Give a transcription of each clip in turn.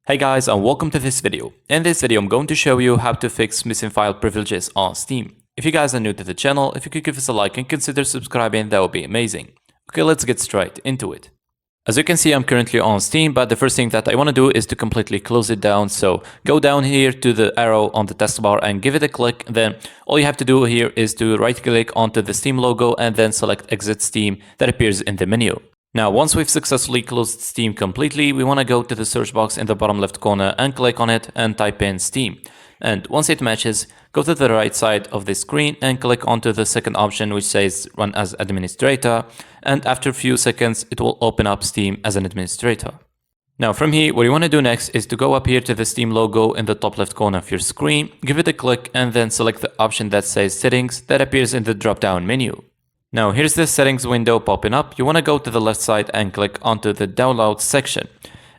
Hey guys, and welcome to this video. In this video, I'm going to show you how to fix missing file privileges on Steam. If you guys are new to the channel, if you could give us a like and consider subscribing, that would be amazing. Okay, let's get straight into it. As you can see, I'm currently on Steam, but the first thing that I want to do is to completely close it down. So go down here to the arrow on the taskbar and give it a click. Then all you have to do here is to right click onto the Steam logo and then select Exit Steam that appears in the menu. Now, once we've successfully closed Steam completely, we want to go to the search box in the bottom left corner and click on it and type in Steam. And once it matches, go to the right side of the screen and click onto the second option which says Run as Administrator. And after a few seconds, it will open up Steam as an administrator. Now from here, what you want to do next is to go up here to the Steam logo in the top left corner of your screen, give it a click and then select the option that says Settings that appears in the drop-down menu. Now here's the settings window popping up. You want to go to the left side and click onto the download section.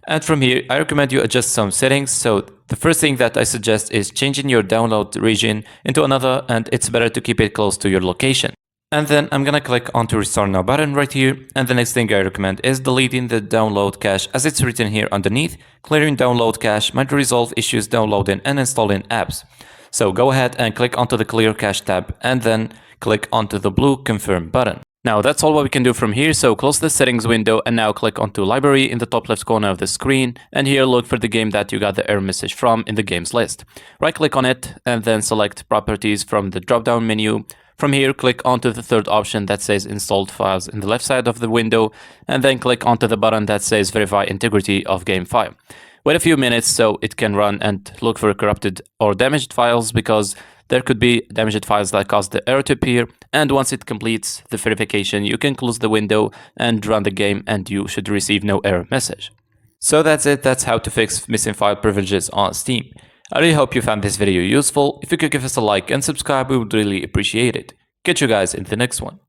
And from here, I recommend you adjust some settings. So the first thing that I suggest is changing your download region into another, and it's better to keep it close to your location. And then I'm gonna click onto Restart Now button right here. And the next thing I recommend is deleting the download cache as it's written here underneath. Clearing download cache might resolve issues downloading and installing apps. So go ahead and click onto the Clear Cache tab and then click onto the blue Confirm button. Now that's all what we can do from here, so close the settings window and now click onto Library in the top left corner of the screen, and here look for the game that you got the error message from in the games list. Right click on it and then select Properties from the drop down menu. From here, click onto the third option that says Installed Files in the left side of the window, and then click onto the button that says Verify Integrity of Game File. Wait a few minutes so it can run and look for corrupted or damaged files, because there could be damaged files that cause the error to appear, and once it completes the verification, you can close the window and run the game and you should receive no error message. So that's it, that's how to fix missing file privileges on Steam. I really hope you found this video useful. If you could give us a like and subscribe, we would really appreciate it. Catch you guys in the next one.